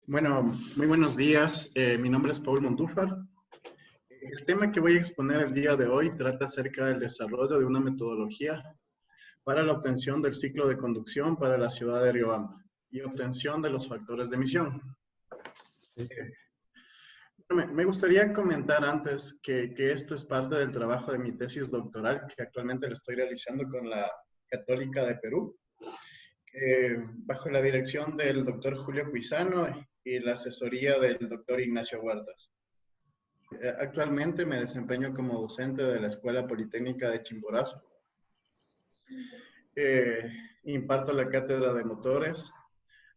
Bueno, muy buenos días. Mi nombre es Paul Montúfar. El tema que voy a exponer el día de hoy trata acerca del desarrollo de una metodología para la obtención del ciclo de conducción para la ciudad de Riobamba y obtención de los factores de emisión. Sí. Me gustaría comentar antes que esto es parte del trabajo de mi tesis doctoral que actualmente lo estoy realizando con la Católica de Perú, bajo la dirección del doctor Julio Cuisano y la asesoría del doctor Ignacio Huertas. Actualmente me desempeño como docente de la Escuela Politécnica de Chimborazo. Imparto la cátedra de motores,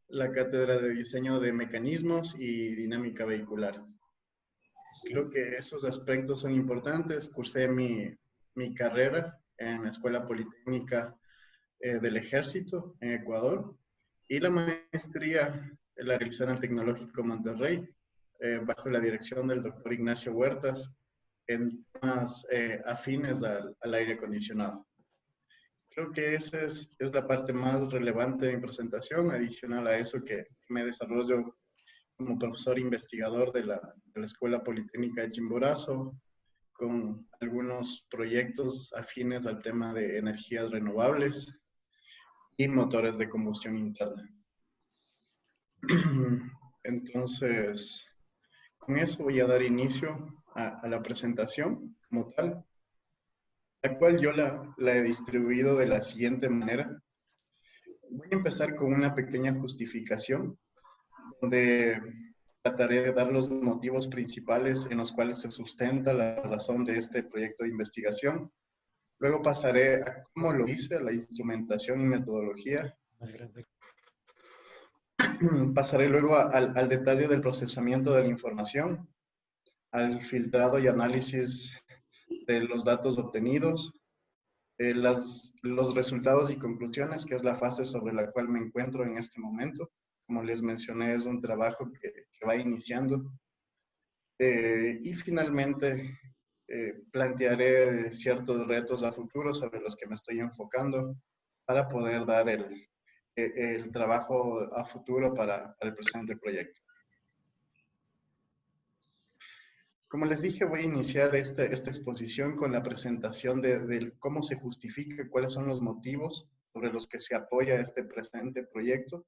la cátedra de diseño de mecanismos y dinámica vehicular. Creo que esos aspectos son importantes. Cursé mi carrera en la Escuela Politécnica del Ejército en Ecuador y la maestría la realicé en el Tecnológico Monterrey, bajo la dirección del doctor Ignacio Huertas, en temas afines al aire acondicionado. Creo que esa es la parte más relevante de mi presentación, adicional a eso que me desarrollo como profesor investigador de la Escuela Politécnica de Chimborazo, con algunos proyectos afines al tema de energías renovables y motores de combustión interna. Entonces, con eso voy a dar inicio a la presentación como tal, la cual yo la he distribuido de la siguiente manera. Voy a empezar con una pequeña justificación, donde trataré de dar los motivos principales en los cuales se sustenta la razón de este proyecto de investigación. Luego pasaré a cómo lo hice, a la instrumentación y metodología. Pasaré luego al detalle del procesamiento de la información, al filtrado y análisis de los datos obtenidos, los resultados y conclusiones, que es la fase sobre la cual me encuentro en este momento. Como les mencioné, es un trabajo que va iniciando. Y finalmente, plantearé ciertos retos a futuro sobre los que me estoy enfocando para poder dar el trabajo a futuro para el presente proyecto. Como les dije, voy a iniciar esta exposición con la presentación de cómo se justifica, cuáles son los motivos sobre los que se apoya este presente proyecto.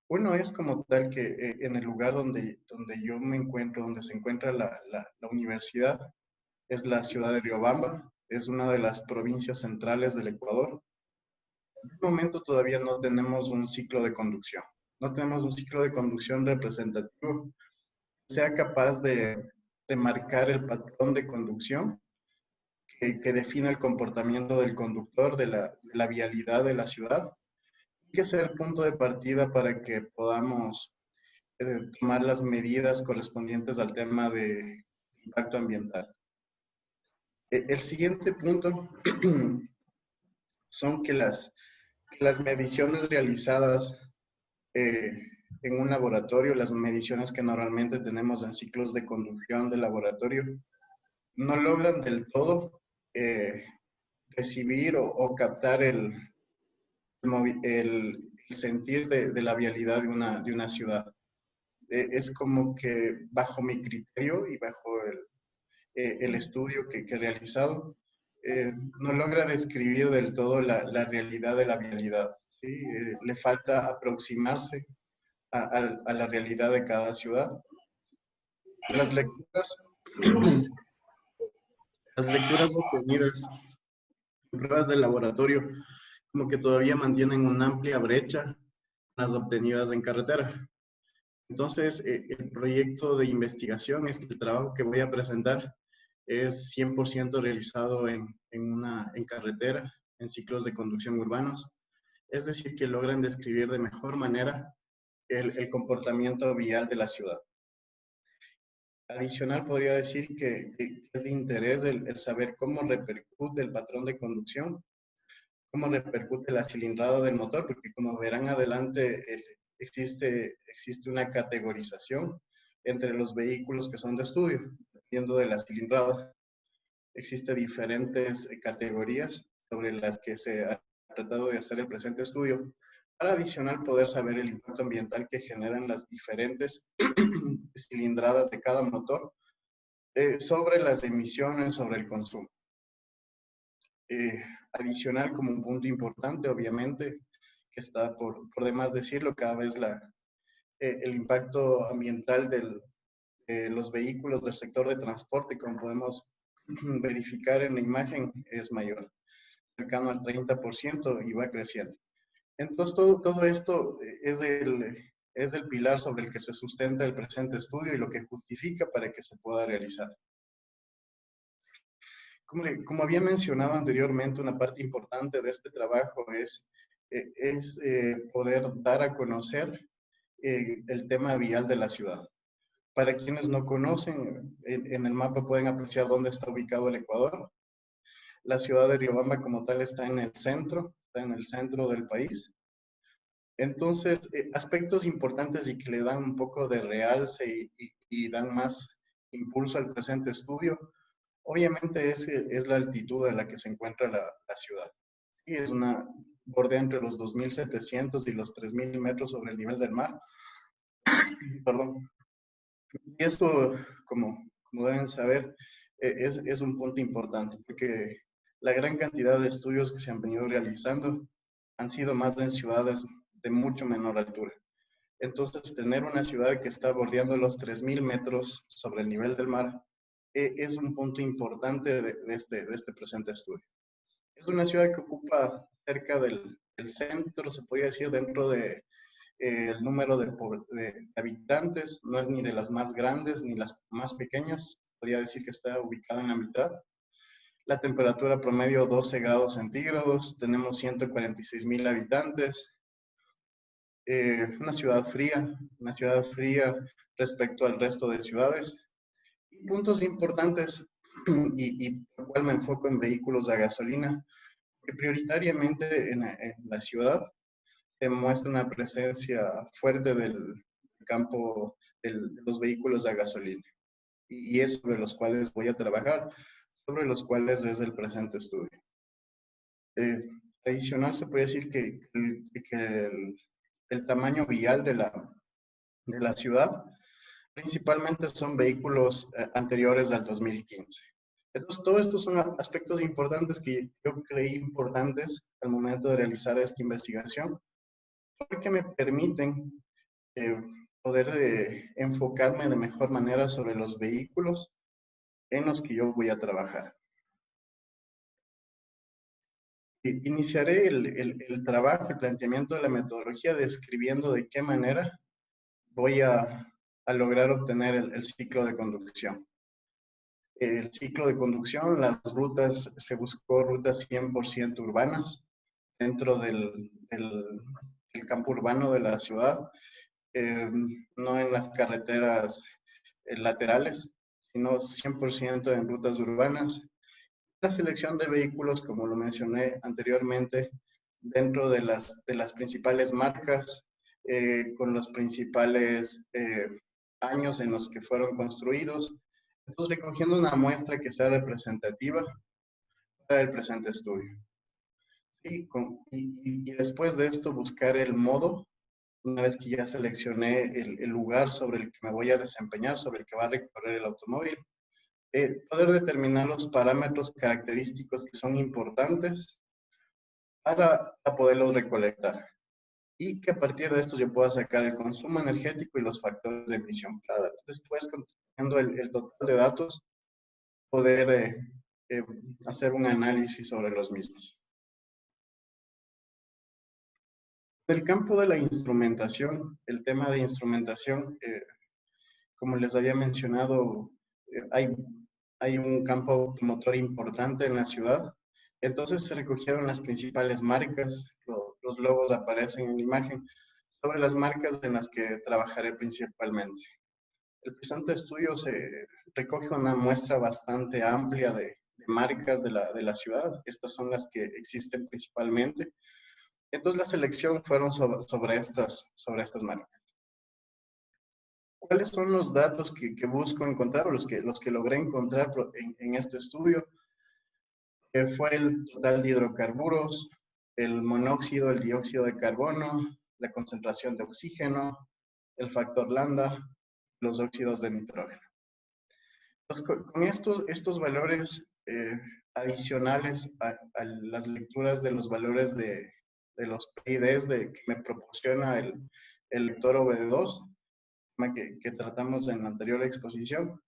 Uno es como tal que en el lugar donde yo me encuentro, donde se encuentra la universidad, es la ciudad de Riobamba, es una de las provincias centrales del Ecuador. En este momento todavía no tenemos un ciclo de conducción, no tenemos un ciclo de conducción representativo que sea capaz de marcar el patrón de conducción que define el comportamiento del conductor, de la vialidad de la ciudad, y que sea el punto de partida para que podamos tomar las medidas correspondientes al tema de impacto ambiental. El siguiente punto son que las mediciones realizadas en un laboratorio, las mediciones que normalmente tenemos en ciclos de conducción de laboratorio, no logran del todo recibir o captar el sentir de la vialidad de una ciudad. Es como que bajo mi criterio y bajo el estudio que he realizado, no logra describir del todo la realidad de la vialidad. ¿Sí? Le falta aproximarse a la realidad de cada ciudad. Las lecturas obtenidas en pruebas de laboratorio como que todavía mantienen una amplia brecha las obtenidas en carretera. Entonces, el proyecto de investigación, el trabajo que voy a presentar, es 100% realizado en carretera, en ciclos de conducción urbanos. Es decir, que logran describir de mejor manera el comportamiento vial de la ciudad. Adicional, podría decir que es de interés el saber cómo repercute el patrón de conducción, cómo repercute la cilindrada del motor, porque como verán adelante, existe una categorización entre los vehículos que son de estudio, dependiendo de la cilindrada. Existen diferentes categorías sobre las que se ha tratado de hacer el presente estudio para adicional poder saber el impacto ambiental que generan las diferentes cilindradas de cada motor sobre las emisiones, sobre el consumo. Adicional, como un punto importante, obviamente, que está por demás decirlo, cada vez el impacto ambiental de los vehículos del sector de transporte, como podemos verificar en la imagen, es mayor, cercano al 30% y va creciendo. Entonces, todo esto es el pilar sobre el que se sustenta el presente estudio y lo que justifica para que se pueda realizar. Como había mencionado anteriormente, una parte importante de este trabajo es poder dar a conocer el tema vial de la ciudad. Para quienes no conocen, en el mapa pueden apreciar dónde está ubicado el Ecuador. La ciudad de Riobamba como tal está en el centro del país. Entonces, aspectos importantes y que le dan un poco de realce y dan más impulso al presente estudio, obviamente es la altitud a la que se encuentra la ciudad. Sí, bordea entre los 2.700 y los 3.000 metros sobre el nivel del mar. Perdón. Y esto, como deben saber, es un punto importante, porque la gran cantidad de estudios que se han venido realizando han sido más en ciudades de mucho menor altura. Entonces, tener una ciudad que está bordeando los 3.000 metros sobre el nivel del mar es un punto importante de este presente estudio. Es una ciudad que ocupa cerca del centro, se podría decir, dentro de el número de habitantes, no es ni de las más grandes ni las más pequeñas, podría decir que está ubicada en la mitad. La temperatura promedio 12 grados centígrados, tenemos 146,000 habitantes. Una ciudad fría respecto al resto de ciudades. Y puntos importantes, y por cual me enfoco en vehículos a gasolina, que prioritariamente en la ciudad se muestra una presencia fuerte del campo de los vehículos a gasolina. Y es sobre los cuales voy a trabajar, sobre los cuales es el presente estudio. Adicional, se puede decir que el tamaño vial de la ciudad principalmente son vehículos anteriores al 2015. Entonces, todos estos son aspectos importantes que yo creí importantes al momento de realizar esta investigación, porque me permiten poder enfocarme de mejor manera sobre los vehículos en los que yo voy a trabajar. Iniciaré el trabajo, el planteamiento de la metodología describiendo de qué manera voy a lograr obtener el ciclo de conducción. El ciclo de conducción, las rutas, se buscó rutas 100% urbanas dentro del campo urbano de la ciudad, no en las carreteras laterales, sino 100% en rutas urbanas. La selección de vehículos, como lo mencioné anteriormente, dentro de las principales marcas, con los principales años en los que fueron construidos. Entonces, recogiendo una muestra que sea representativa para el presente estudio. Y después de esto, buscar el modo, una vez que ya seleccioné el lugar sobre el que me voy a desempeñar, sobre el que va a recorrer el automóvil, poder determinar los parámetros característicos que son importantes para poderlos recolectar. Y que a partir de esto yo pueda sacar el consumo energético y los factores de emisión. Después, conteniendo el total de datos, poder hacer un análisis sobre los mismos. El campo de la instrumentación, el tema de instrumentación, como les había mencionado, hay un campo automotor importante en la ciudad. Entonces se recogieron las principales marcas, los logos aparecen en la imagen, sobre las marcas en las que trabajaré principalmente. El presente estudio se recoge una muestra bastante amplia de marcas de la ciudad. Estas son las que existen principalmente. Entonces la selección fueron sobre estas marcas. ¿Cuáles son los datos que busco encontrar, o los que logré encontrar en este estudio? Fue el total de hidrocarburos, el monóxido, el dióxido de carbono, la concentración de oxígeno, el factor lambda, los óxidos de nitrógeno. Entonces, con estos valores adicionales a las lecturas de los valores de los PIDs que me proporciona el lector OBD2, que tratamos en la anterior exposición,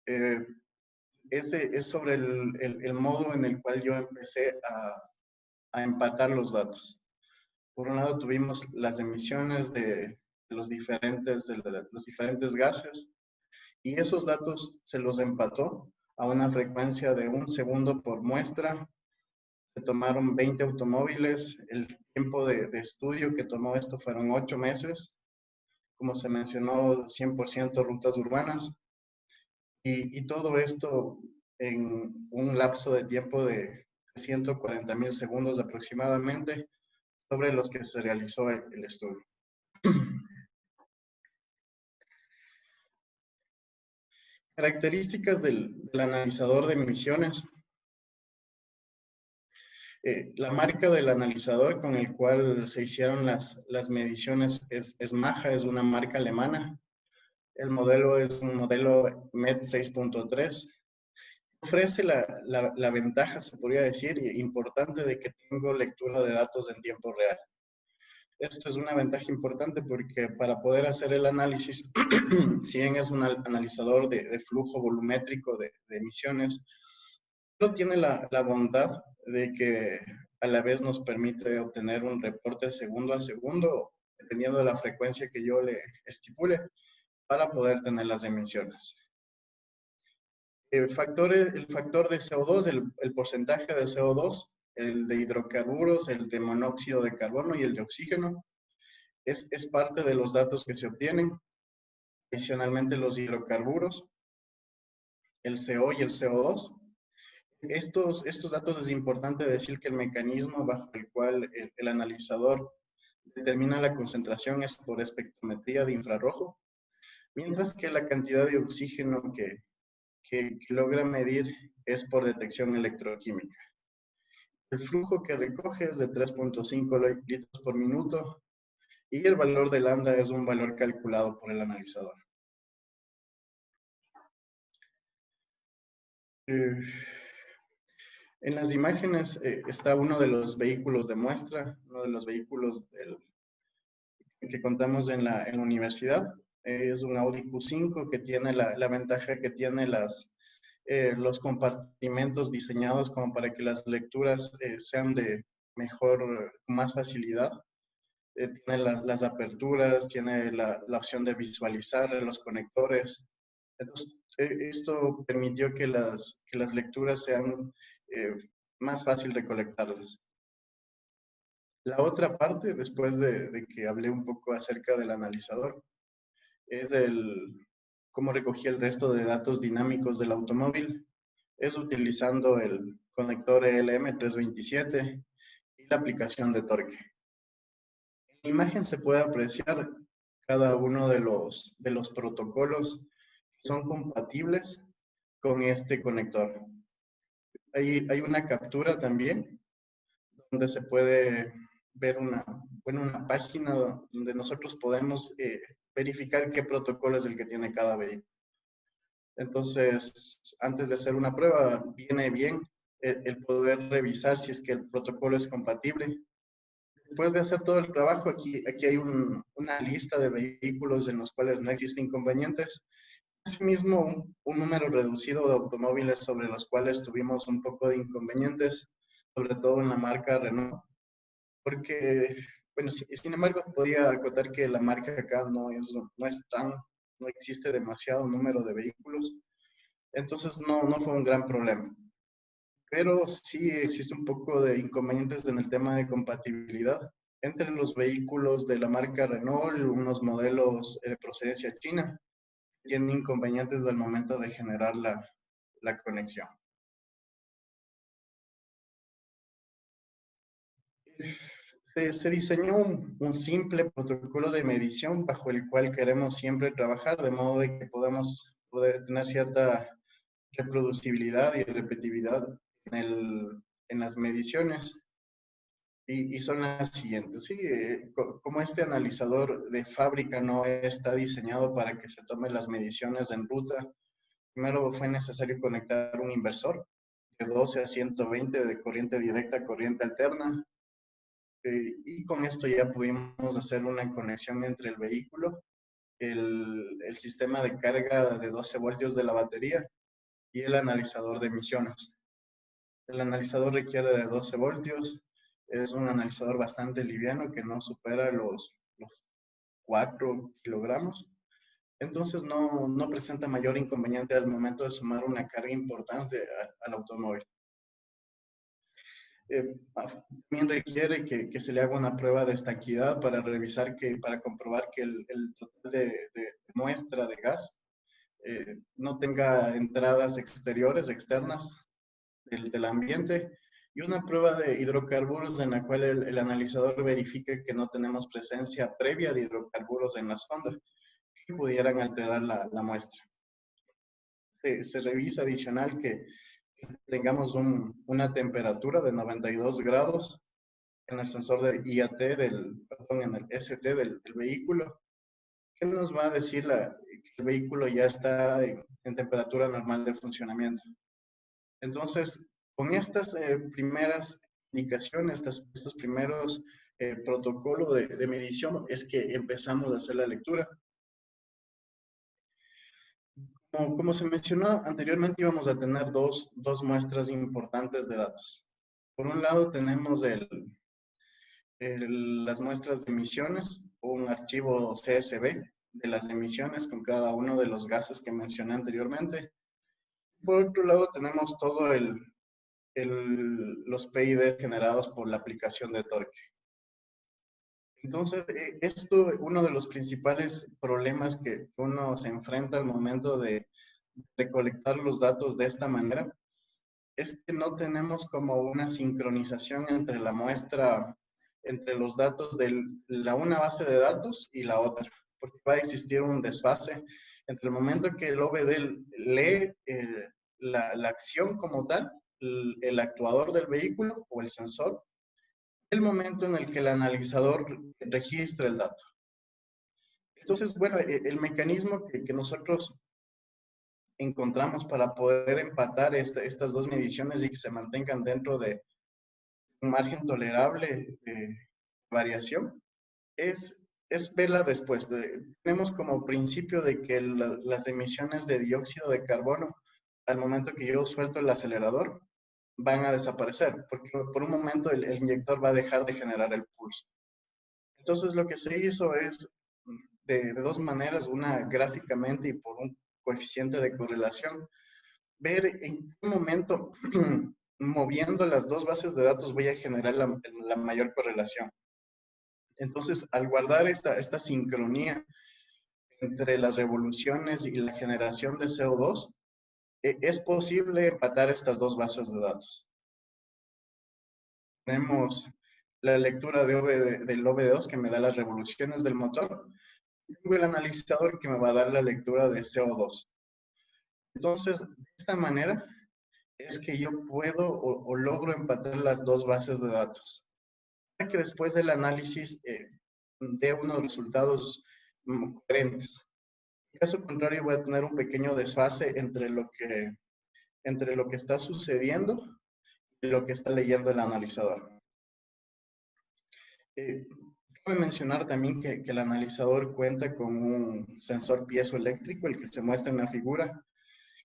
ese es sobre el modo en el cual yo empecé a empatar los datos. Por un lado tuvimos las emisiones de los diferentes gases, y esos datos se los empató a una frecuencia de 1 segundo por muestra. Se tomaron 20 automóviles. El tiempo de estudio que tomó esto fueron 8 meses. Como se mencionó, 100% rutas urbanas. Y todo esto en un lapso de tiempo de 140,000 segundos aproximadamente, sobre los que se realizó el estudio. Características del analizador de emisiones. La marca del analizador con el cual se hicieron las mediciones es Maja, es una marca alemana. El modelo es un modelo MET 6.3. Ofrece la ventaja, se podría decir, importante de que tengo lectura de datos en tiempo real. Esto es una ventaja importante porque para poder hacer el análisis, si bien es un analizador de flujo volumétrico de emisiones, no tiene la bondad de que a la vez nos permite obtener un reporte segundo a segundo, dependiendo de la frecuencia que yo le estipule, para poder tener las emisiones. El factor de CO2, el porcentaje de CO2, el de hidrocarburos, el de monóxido de carbono y el de oxígeno, es parte de los datos que se obtienen. Adicionalmente, los hidrocarburos, el CO y el CO2. Estos datos es importante decir que el mecanismo bajo el cual el analizador determina la concentración es por espectrometría de infrarrojo, mientras que la cantidad de oxígeno que logra medir es por detección electroquímica. El flujo que recoge es de 3.5 litros por minuto y el valor de lambda es un valor calculado por el analizador. En las imágenes está uno de los vehículos de muestra, uno de los vehículos que contamos en la universidad. Es un Audi Q5 que tiene la ventaja que tiene los compartimentos diseñados como para que las lecturas sean de más facilidad. Tiene las aperturas, tiene la opción de visualizar los conectores. Entonces, esto permitió que las lecturas sean más fácil recolectarlas. La otra parte, después de que hablé un poco acerca del analizador, es cómo recogí el resto de datos dinámicos del automóvil. Es utilizando el conector ELM327 y la aplicación de torque. En la imagen se puede apreciar cada uno de los protocolos que son compatibles con este conector. Hay una captura también donde se puede ver una página donde nosotros podemos verificar qué protocolo es el que tiene cada vehículo. Entonces, antes de hacer una prueba, viene bien el poder revisar si es que el protocolo es compatible. Después de hacer todo el trabajo, aquí hay una lista de vehículos en los cuales no existen inconvenientes. Asimismo, un número reducido de automóviles sobre los cuales tuvimos un poco de inconvenientes, sobre todo en la marca Renault, porque, bueno, sin embargo, podría acotar que la marca acá no existe demasiado número de vehículos, entonces no fue un gran problema. Pero sí existe un poco de inconvenientes en el tema de compatibilidad entre los vehículos de la marca Renault, unos modelos de procedencia china, tienen inconvenientes al momento de generar la conexión. Se diseñó un simple protocolo de medición bajo el cual queremos siempre trabajar, de modo de que podamos poder tener cierta reproducibilidad y repetitividad en las mediciones. y son las siguientes. Sí, como este analizador de fábrica no está diseñado para que se tomen las mediciones en ruta, primero fue necesario conectar un inversor de 12 a 120 de corriente directa a corriente alterna. Y con esto ya pudimos hacer una conexión entre el vehículo, el sistema de carga de 12 voltios de la batería y el analizador de emisiones. El analizador requiere de 12 voltios, es un analizador bastante liviano que no supera los 4 kilogramos. Entonces no presenta mayor inconveniente al momento de sumar una carga importante al automóvil. También requiere que se le haga una prueba de estanquidad para revisar para comprobar que el total de muestra de gas no tenga entradas exteriores, externas del ambiente, y una prueba de hidrocarburos en la cual el analizador verifique que no tenemos presencia previa de hidrocarburos en la sonda que pudieran alterar la muestra. Se revisa adicional que tengamos una temperatura de 92 grados en el sensor de IAT en el ST del vehículo, que nos va a decir que el vehículo ya está en temperatura normal de funcionamiento. Entonces, con estas primeras indicaciones, estos primeros protocolos de medición, es que empezamos a hacer la lectura. Como se mencionó anteriormente, íbamos a tener dos muestras importantes de datos. Por un lado, tenemos las muestras de emisiones, un archivo CSV de las emisiones con cada uno de los gases que mencioné anteriormente. Por otro lado, tenemos todo los PIDs generados por la aplicación de torque. Entonces, uno de los principales problemas que uno se enfrenta al momento de recolectar los datos de esta manera es que no tenemos como una sincronización entre la muestra, entre los datos de una base de datos y la otra, porque va a existir un desfase entre el momento que el OBD lee la acción como tal, el actuador del vehículo o el sensor, el momento en el que el analizador registra el dato. Entonces, bueno, el mecanismo que nosotros encontramos para poder empatar estas dos mediciones y que se mantengan dentro de un margen tolerable de variación es ver la respuesta. Tenemos como principio de que las emisiones de dióxido de carbono, al momento que yo suelto el acelerador, van a desaparecer, porque por un momento el inyector va a dejar de generar el pulso. Entonces lo que se hizo es de dos maneras, una gráficamente y por un coeficiente de correlación, ver en qué momento moviendo las dos bases de datos voy a generar la mayor correlación. Entonces, al guardar esta sincronía entre las revoluciones y la generación de CO2, es posible empatar estas dos bases de datos. Tenemos la lectura del OBD2 que me da las revoluciones del motor, y el analizador que me va a dar la lectura de CO2. Entonces, de esta manera es que yo puedo o logro empatar las dos bases de datos. Para que después del análisis dé unos resultados coherentes. En caso contrario, voy a tener un pequeño desfase entre lo que está sucediendo y lo que está leyendo el analizador. Cabe mencionar también que el analizador cuenta con un sensor piezoeléctrico, el que se muestra en la figura,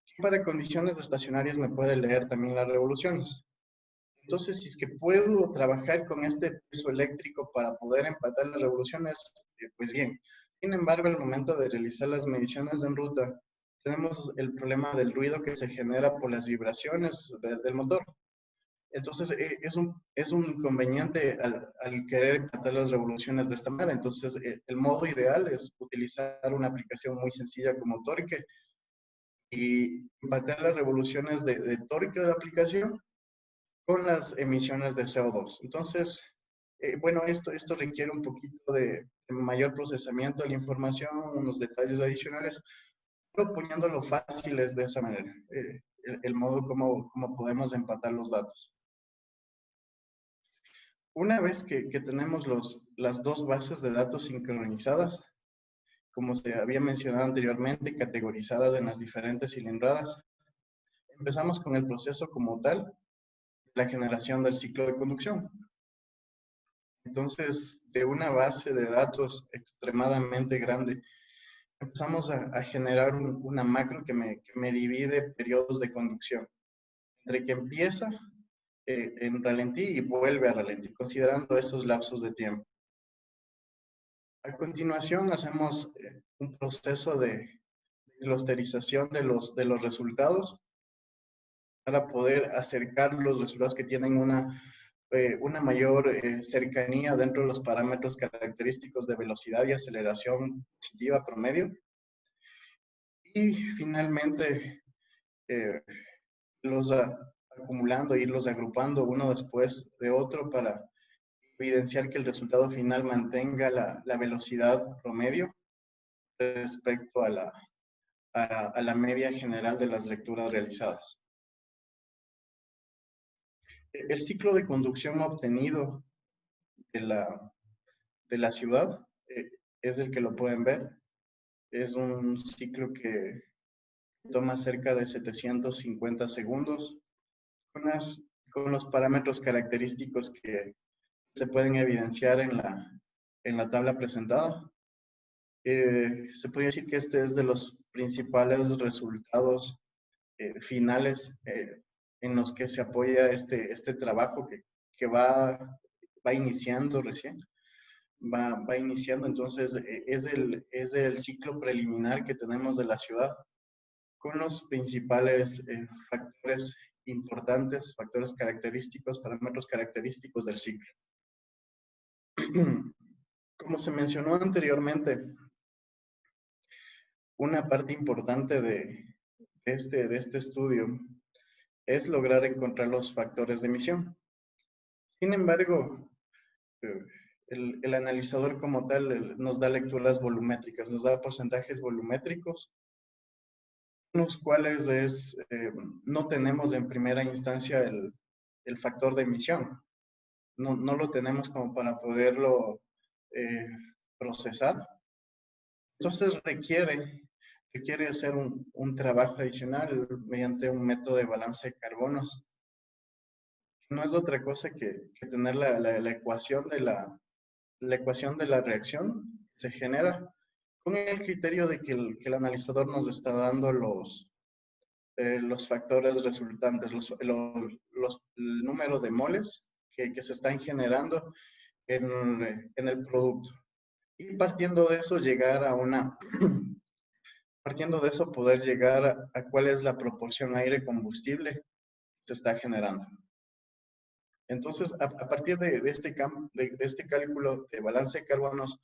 que para condiciones estacionarias me puede leer también las revoluciones. Entonces, si es que puedo trabajar con este piezoeléctrico para poder empatar las revoluciones, pues bien. Sin embargo, al momento de realizar las mediciones en ruta, tenemos el problema del ruido que se genera por las vibraciones del motor. Entonces, es un inconveniente al querer empatar las revoluciones de esta manera. Entonces, el modo ideal es utilizar una aplicación muy sencilla como Torque y empatar las revoluciones de Torque de la aplicación con las emisiones de CO2. Entonces, bueno, esto requiere un poquito de mayor procesamiento de la información, unos detalles adicionales, pero poniéndolo fáciles de esa manera, el modo como podemos empatar los datos. Una vez que tenemos las dos bases de datos sincronizadas, como se había mencionado anteriormente, categorizadas en las diferentes cilindradas, empezamos con el proceso como tal, la generación del ciclo de conducción. Entonces, de una base de datos extremadamente grande, empezamos a generar una macro que me divide periodos de conducción, entre que empieza en ralentí y vuelve a ralentí, considerando esos lapsos de tiempo. A continuación, hacemos un proceso de clusterización de los resultados para poder acercar los resultados que tienen una mayor cercanía dentro de los parámetros característicos de velocidad y aceleración positiva promedio. Y finalmente, eh, los acumulando, irlos agrupando uno después de otro para evidenciar que el resultado final mantenga la velocidad promedio respecto a la media general de las lecturas realizadas. El ciclo de conducción obtenido de la ciudad es el que lo pueden ver. Es un ciclo que toma cerca de 750 segundos con los parámetros característicos que se pueden evidenciar en la tabla presentada. Se podría decir que este es de los principales resultados finales en los que se apoya este trabajo que va iniciando recién, va iniciando. Entonces, es el ciclo preliminar que tenemos de la ciudad con los principales factores importantes, factores característicos, parámetros característicos del ciclo. Como se mencionó anteriormente, una parte importante de este estudio es lograr encontrar los factores de emisión. Sin embargo, el analizador como tal nos da lecturas volumétricas, nos da porcentajes volumétricos, los cuales no tenemos en primera instancia el factor de emisión. No lo tenemos como para poderlo procesar. Entonces requiere hacer un trabajo adicional mediante un método de balance de carbonos. No es otra cosa que tener la ecuación la ecuación de la reacción se genera con el criterio de que el analizador nos está dando los factores resultantes, el número de moles que se están generando en el producto. Y partiendo de eso, partiendo de eso, poder llegar a cuál es la proporción aire-combustible que se está generando. Entonces, a partir de este cálculo de balance de carbonos,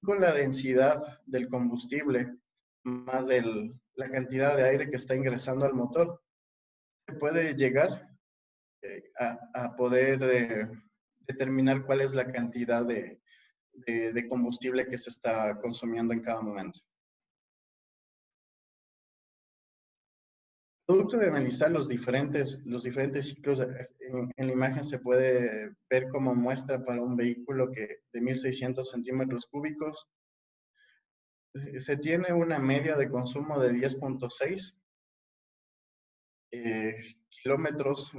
con la densidad del combustible más la cantidad de aire que está ingresando al motor, se puede llegar a poder determinar cuál es la cantidad de combustible que se está consumiendo en cada momento. Producto de analizar los diferentes ciclos, en la imagen se puede ver como muestra para un vehículo de 1.600 centímetros cúbicos. Se tiene una media de consumo de 10.6 kilómetros,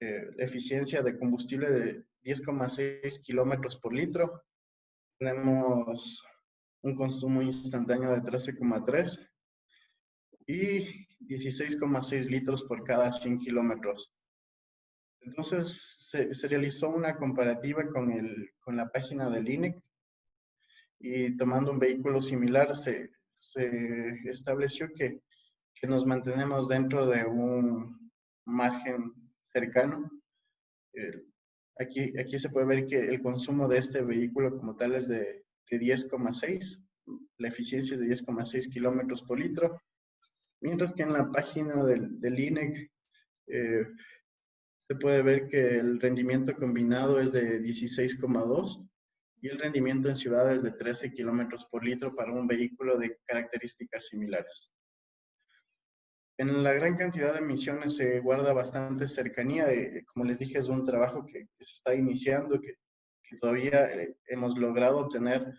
eficiencia de combustible de 10,6 kilómetros por litro. Tenemos un consumo instantáneo de 13,3 y 16,6 litros por cada 100 kilómetros. Entonces, se realizó una comparativa con la página del INEC y tomando un vehículo similar, se estableció que nos mantenemos dentro de un margen cercano. Aquí se puede ver que el consumo de este vehículo como tal es de 10,6, la eficiencia es de 10,6 kilómetros por litro, mientras que en la página del INEC se puede ver que el rendimiento combinado es de 16,2 y el rendimiento en ciudades de 13 kilómetros por litro para un vehículo de características similares. En la gran cantidad de emisiones se guarda bastante cercanía. Como les dije, es un trabajo que se está iniciando, que todavía hemos logrado obtener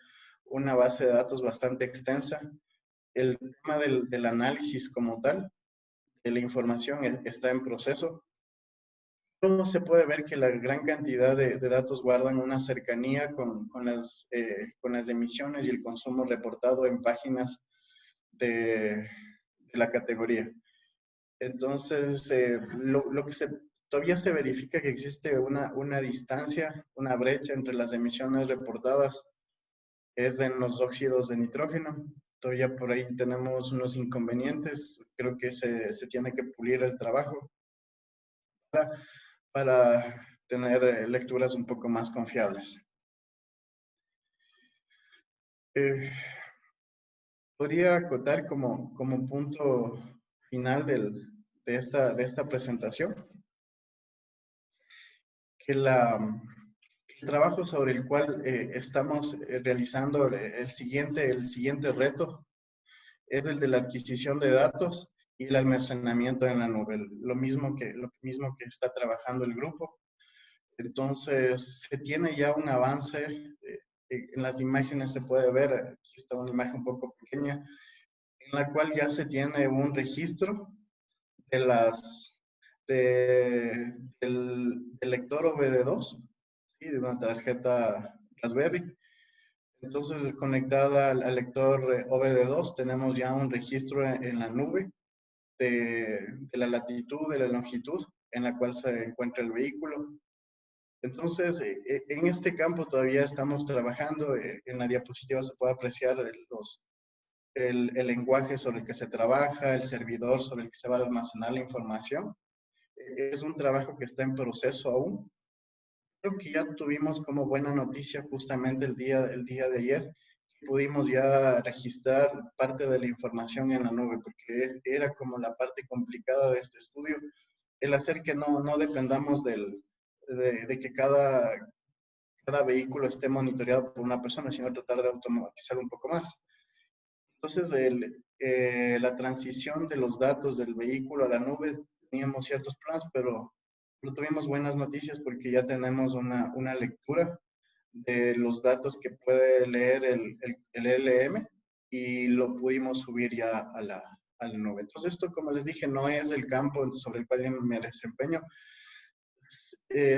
una base de datos bastante extensa. El tema del análisis como tal, de la información, está en proceso. No se puede ver que la gran cantidad de datos guardan una cercanía con las emisiones y el consumo reportado en páginas de la categoría. Entonces, lo que todavía se verifica que existe una distancia, una brecha entre las emisiones reportadas, es en los óxidos de nitrógeno. Todavía por ahí tenemos unos inconvenientes. Creo que se tiene que pulir el trabajo para, para tener lecturas un poco más confiables. Eh, Podría acotar como punto final de esta presentación que el trabajo sobre el cual estamos realizando el siguiente reto es el de la adquisición de datos y el almacenamiento en la nube, lo mismo que está trabajando el grupo. Entonces, se tiene ya un avance, en las imágenes se puede ver, aquí está una imagen un poco pequeña, en la cual ya se tiene un registro de del lector OBD2, ¿sí? De una tarjeta Raspberry. Entonces, conectada al lector OBD2, tenemos ya un registro en la nube de la latitud, de la longitud en la cual se encuentra el vehículo. Entonces, en este campo todavía estamos trabajando. En la diapositiva se puede apreciar el lenguaje sobre el que se trabaja, el servidor sobre el que se va a almacenar la información. Es un trabajo que está en proceso aún. Creo que ya tuvimos como buena noticia justamente el día de ayer, que pudimos ya registrar parte de la información en la nube, porque era como la parte complicada de este estudio, el hacer que no dependamos de que cada vehículo esté monitoreado por una persona, sino tratar de automatizar un poco más. Entonces, la transición de los datos del vehículo a la nube, teníamos ciertos planes, pero tuvimos buenas noticias porque ya tenemos una lectura de los datos que puede leer el LM y lo pudimos subir ya a la nube. Entonces, esto, como les dije, no es el campo sobre el cual yo me desempeño.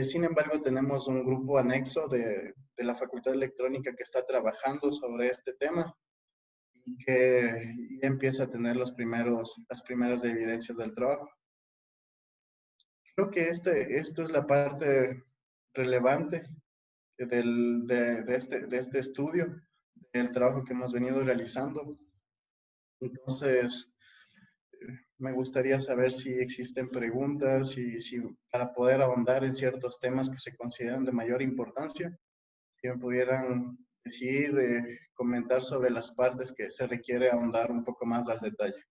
Sin embargo, tenemos un grupo anexo de la Facultad de Electrónica que está trabajando sobre este tema y que ya empieza a tener las primeras evidencias del trabajo. Creo que esto es la parte relevante de este estudio, del trabajo que hemos venido realizando. Entonces, me gustaría saber si existen preguntas y si para poder ahondar en ciertos temas que se consideran de mayor importancia, que me pudieran decir, comentar sobre las partes que se requiere ahondar un poco más al detalle.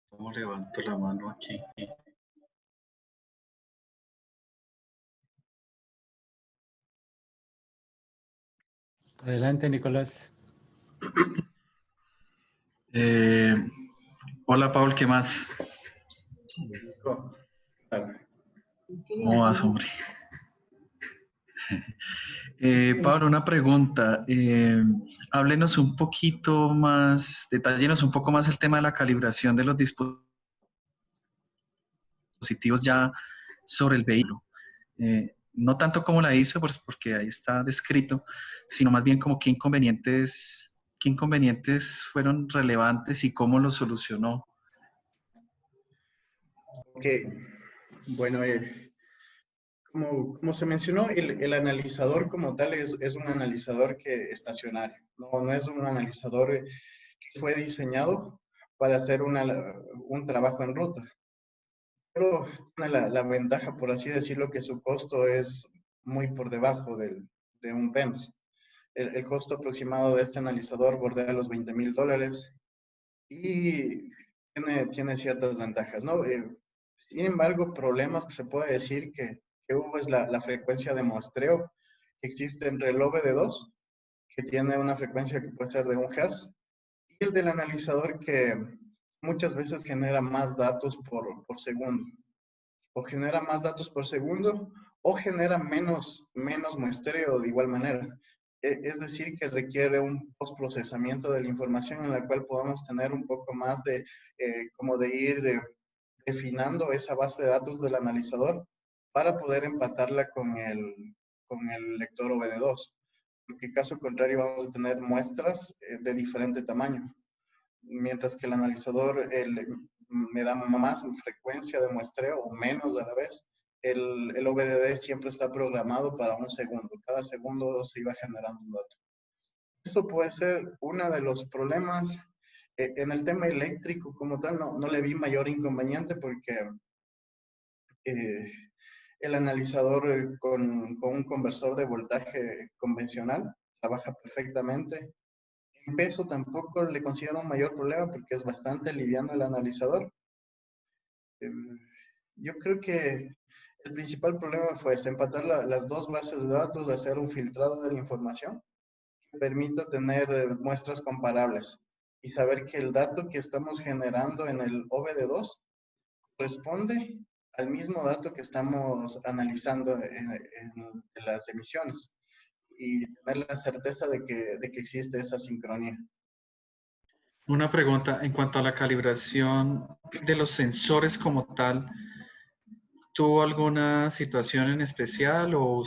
¿Cómo levanto la mano aquí? Adelante, Nicolás. Hola, Paul, ¿qué más? ¿Cómo vas, hombre? Pablo, una pregunta. Háblenos un poquito más, detállenos un poco más el tema de la calibración de los dispositivos ya sobre el vehículo. No tanto como la hizo, pues, porque ahí está descrito, sino más bien como qué inconvenientes fueron relevantes y cómo los solucionó. Ok, bueno, como se mencionó, el analizador como tal es un analizador estacionario, no es un analizador que fue diseñado para hacer un trabajo en ruta. Pero tiene la ventaja, por así decirlo, que su costo es muy por debajo de un PEMS. El costo aproximado de este analizador bordea los $20,000 y tiene ciertas ventajas, ¿no? Sin embargo, problemas que se puede decir que hubo es la frecuencia de muestreo que existe entre el OBD2, que tiene una frecuencia que puede ser de 1 Hz, y el del analizador muchas veces genera más datos por segundo. O genera más datos por segundo o genera menos muestreo de igual manera. Es decir, que requiere un postprocesamiento de la información en la cual podamos tener un poco más de, como de ir refinando esa base de datos del analizador para poder empatarla con el lector OBD2. Porque caso contrario vamos a tener muestras de diferente tamaño. Mientras que el analizador me da más frecuencia de muestreo o menos a la vez, el OBDD siempre está programado para un segundo. Cada segundo se iba generando un dato. Eso puede ser uno de los problemas. En el tema eléctrico como tal no le vi mayor inconveniente porque eh, el analizador con un conversor de voltaje convencional trabaja perfectamente. En peso tampoco le considero un mayor problema porque es bastante liviano el analizador. Eh, Yo creo que el principal problema fue empatar las dos bases de datos, hacer un filtrado de la información que permita tener muestras comparables y saber que el dato que estamos generando en el OBD2 responde al mismo dato que estamos analizando en las emisiones y tener la certeza de que existe esa sincronía. Una pregunta en cuanto a la calibración de los sensores como tal. ¿Tuvo alguna situación en especial o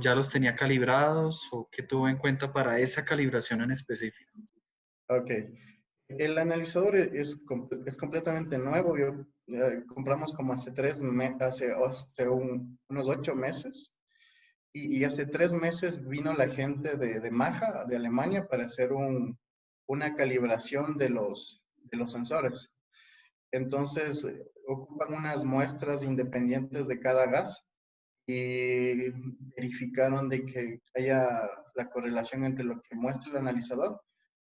ya los tenía calibrados o qué tuvo en cuenta para esa calibración en específico? Ok. El analizador es completamente nuevo. Compramos como hace unos 8 meses. Y hace 3 meses vino la gente de Maja, de Alemania, para hacer una calibración de los sensores. Entonces, ocupan unas muestras independientes de cada gas y verificaron de que haya la correlación entre lo que muestra el analizador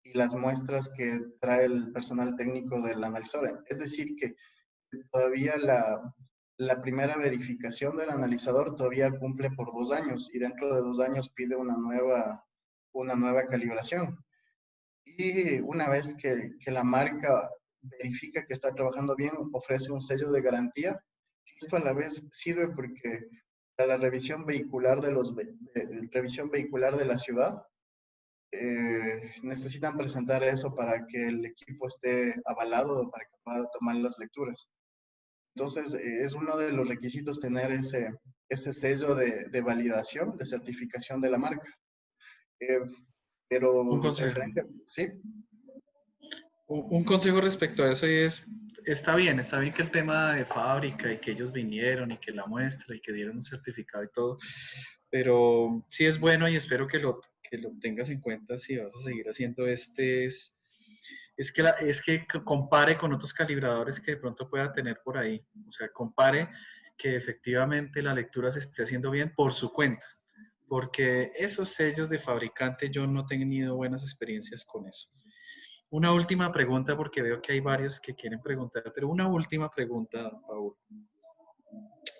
y las muestras que trae el personal técnico del analizador. Es decir, que todavía la primera verificación del analizador todavía cumple por 2 años y dentro de 2 años pide una nueva calibración. Y una vez que la marca verifica que está trabajando bien, ofrece un sello de garantía. Esto a la vez sirve porque para la revisión vehicular revisión vehicular de la ciudad, necesitan presentar eso para que el equipo esté avalado, para que pueda tomar las lecturas. Entonces, es uno de los requisitos tener este sello de validación, de certificación de la marca. Eh, Un pero consejo. sí, Un consejo respecto a eso y es, está bien que el tema de fábrica y que ellos vinieron y que la muestra y que dieron un certificado y todo, pero sí es bueno y espero que lo tengas en cuenta si vas a seguir haciendo es que compare con otros calibradores que de pronto pueda tener por ahí. O sea, compare que efectivamente la lectura se esté haciendo bien por su cuenta. Porque esos sellos de fabricante yo no he tenido buenas experiencias con eso. Una última pregunta, porque veo que hay varios que quieren preguntar, pero una última pregunta, Paul.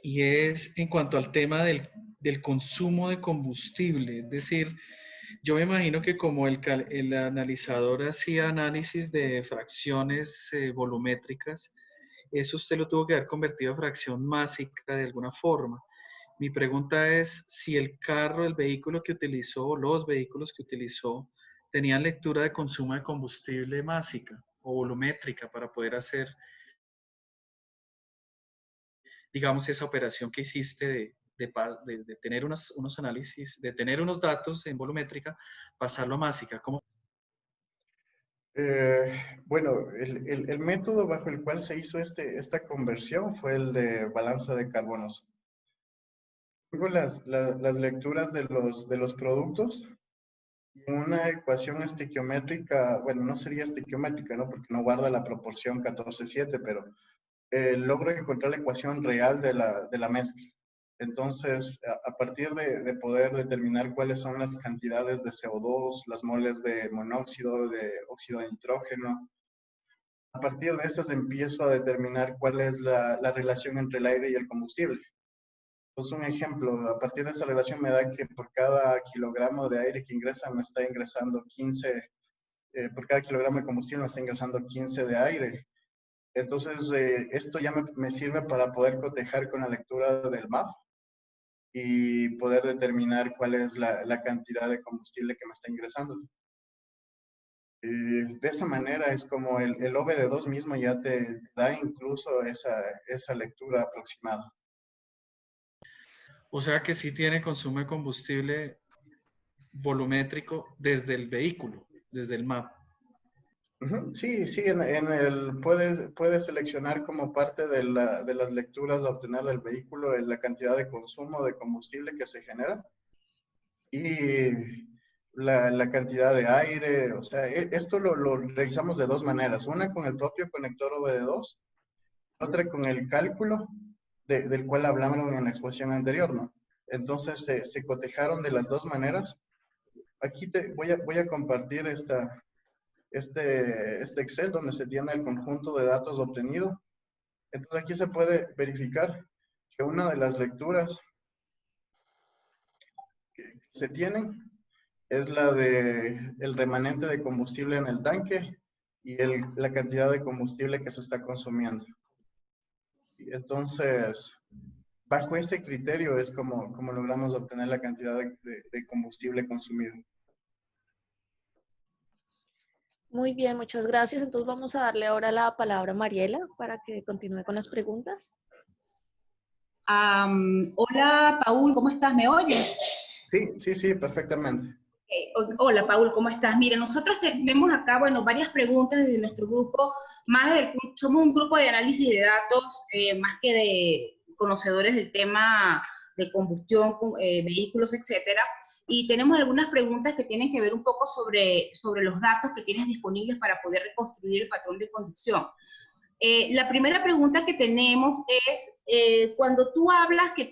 Y es en cuanto al tema del consumo de combustible. Es decir, yo me imagino que como el analizador hacía análisis de fracciones volumétricas, eso usted lo tuvo que haber convertido a fracción másica de alguna forma. Mi pregunta es si el carro, el vehículo que utilizó, los vehículos que utilizó, tenían lectura de consumo de combustible másica o volumétrica para poder hacer, digamos, esa operación que hiciste de tener unos análisis, de tener unos datos en volumétrica, pasarlo a másica. ¿Cómo? bueno, el método bajo el cual se hizo esta conversión fue el de balanza de carbonos. Tengo las lecturas de los productos y en una ecuación estequiométrica, bueno, no sería estequiométrica, ¿no? Porque no guarda la proporción 14:7, pero logro encontrar la ecuación real de la mezcla. Entonces, a partir de poder determinar cuáles son las cantidades de CO2, las moles de monóxido, de óxido de nitrógeno, a partir de esas empiezo a determinar cuál es la relación entre el aire y el combustible. Entonces, un ejemplo, a partir de esa relación me da que por cada kilogramo de aire que ingresa me está ingresando 15, por cada kilogramo de combustible me está ingresando 15 de aire. Entonces, esto ya me sirve para poder cotejar con la lectura del MAP y poder determinar cuál es la cantidad de combustible que me está ingresando. De esa manera es como el OBD2 mismo ya te da incluso esa lectura aproximada. O sea que sí tiene consumo de combustible volumétrico desde el vehículo, desde el MAP. Sí, sí, puedes seleccionar como parte de las lecturas a obtener del vehículo la cantidad de consumo de combustible que se genera y la cantidad de aire. O sea, esto lo realizamos de dos maneras. Una con el propio conector OBD2, otra con el cálculo del cual hablamos en la exposición anterior, ¿no? Entonces se cotejaron de las dos maneras. Aquí voy a compartir este Excel donde se tiene el conjunto de datos obtenido. Entonces aquí se puede verificar que una de las lecturas que se tienen es la de el remanente de combustible en el tanque y la cantidad de combustible que se está consumiendo. Y entonces, bajo ese criterio es como logramos obtener la cantidad de combustible consumido. Muy bien, muchas gracias. Entonces vamos a darle ahora la palabra a Mariela para que continúe con las preguntas. Hola, Paul, ¿cómo estás? ¿Me oyes? Sí, perfectamente. Hola, Paul, ¿cómo estás? Mira, nosotros tenemos acá, bueno, varias preguntas desde nuestro grupo, somos un grupo de análisis de datos, más que de conocedores del tema de combustión, vehículos, etcétera, y tenemos algunas preguntas que tienen que ver un poco sobre los datos que tienes disponibles para poder reconstruir el patrón de conducción. La primera pregunta que tenemos es, cuando tú hablas que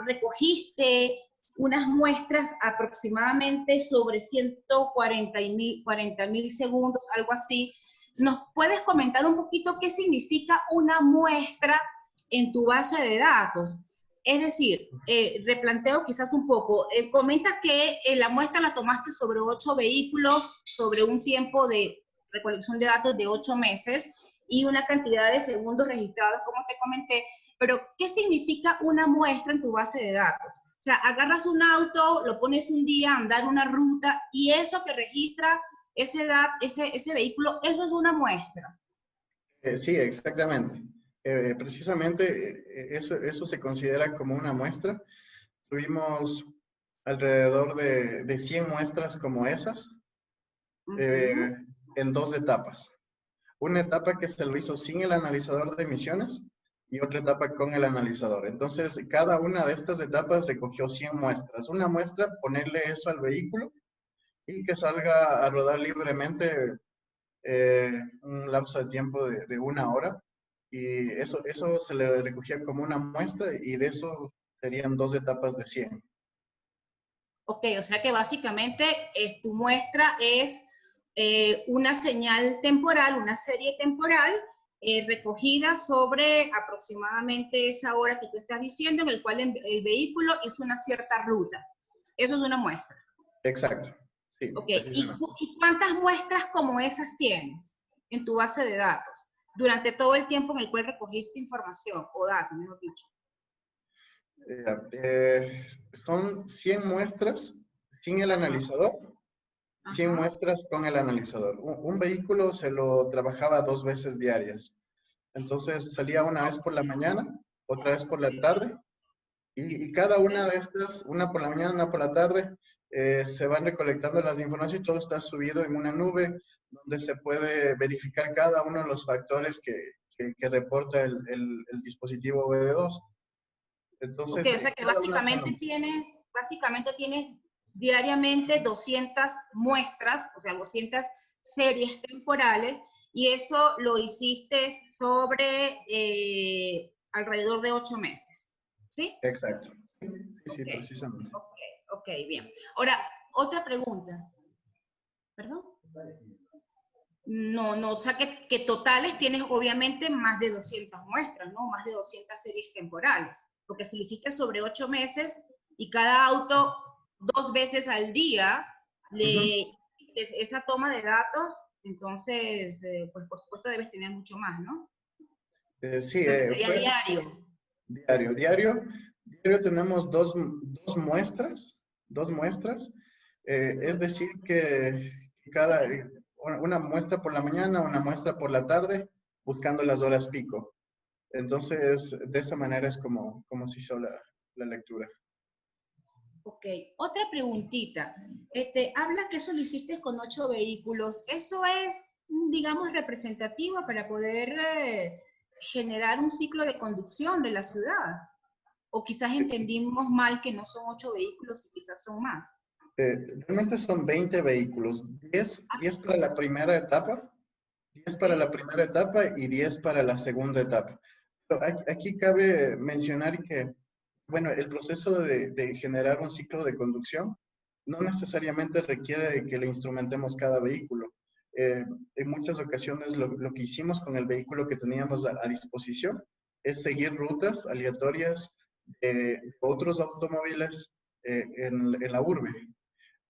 recogiste unas muestras aproximadamente sobre 140.000 segundos, algo así, ¿nos puedes comentar un poquito qué significa una muestra en tu base de datos? Es decir, replanteo quizás un poco, comentas que la muestra la tomaste sobre 8 vehículos, sobre un tiempo de recolección de datos de 8 meses, y una cantidad de segundos registrados, como te comenté, pero ¿qué significa una muestra en tu base de datos? O sea, agarras un auto, lo pones un día a andar una ruta, y eso que registra ese vehículo, eso es una muestra. Sí, exactamente. Precisamente eso se considera como una muestra. Tuvimos alrededor de 100 muestras como esas en dos etapas. Una etapa que se lo hizo sin el analizador de emisiones y otra etapa con el analizador. Entonces, cada una de estas etapas recogió 100 muestras. Una muestra, ponerle eso al vehículo y que salga a rodar libremente un lapso de tiempo de 1 hora. Y eso se le recogía como una muestra y de eso serían dos etapas de 100. Ok, o sea que básicamente tu muestra es una señal temporal, una serie temporal recogida sobre aproximadamente esa hora que tú estás diciendo, en el cual el vehículo hizo una cierta ruta. Eso es una muestra. Exacto. Sí, ok, ¿Y cuántas muestras como esas tienes en tu base de datos durante todo el tiempo en el cual recogiste información o datos, mejor dicho? Son 100 muestras sin el analizador, 100 muestras con el analizador. Un vehículo se lo trabajaba 2 veces diarias. Entonces salía una vez por la mañana, otra vez por la tarde, y cada una de estas, una por la mañana, una por la tarde, se van recolectando las informaciones y todo está subido en una nube donde se puede verificar cada uno de los factores que reporta el dispositivo OBD2. Entonces, o sea que básicamente tienes diariamente 200 muestras, o sea, 200 series temporales, y eso lo hiciste sobre alrededor de 8 meses, ¿sí? Exacto. Sí, precisamente. Ok, bien. Ahora, otra pregunta. ¿Perdón? No, o sea que totales tienes obviamente más de 200 muestras, ¿no? Más de 200 series temporales, porque si lo hiciste sobre 8 meses y cada auto 2 veces al día, esa toma de datos, Entonces, pues por supuesto debes tener mucho más, ¿no? Sí, Sería fue diario. diario tenemos dos muestras, es decir que una muestra por la mañana, una muestra por la tarde, buscando las horas pico. Entonces, de esa manera es como se hizo la lectura. Ok, otra preguntita. Hablas que eso lo hiciste con 8 vehículos. ¿Eso es, digamos, representativo para poder generar un ciclo de conducción de la ciudad? ¿O quizás entendimos mal que no son 8 vehículos y quizás son más? Realmente son 20 vehículos, 10 para la primera etapa, 10 para la primera etapa y 10 para la segunda etapa. Pero aquí cabe mencionar que, bueno, el proceso de generar un ciclo de conducción no necesariamente requiere de que le instrumentemos cada vehículo. En muchas ocasiones lo que hicimos con el vehículo que teníamos a disposición es seguir rutas aleatorias de otros automóviles en la urbe.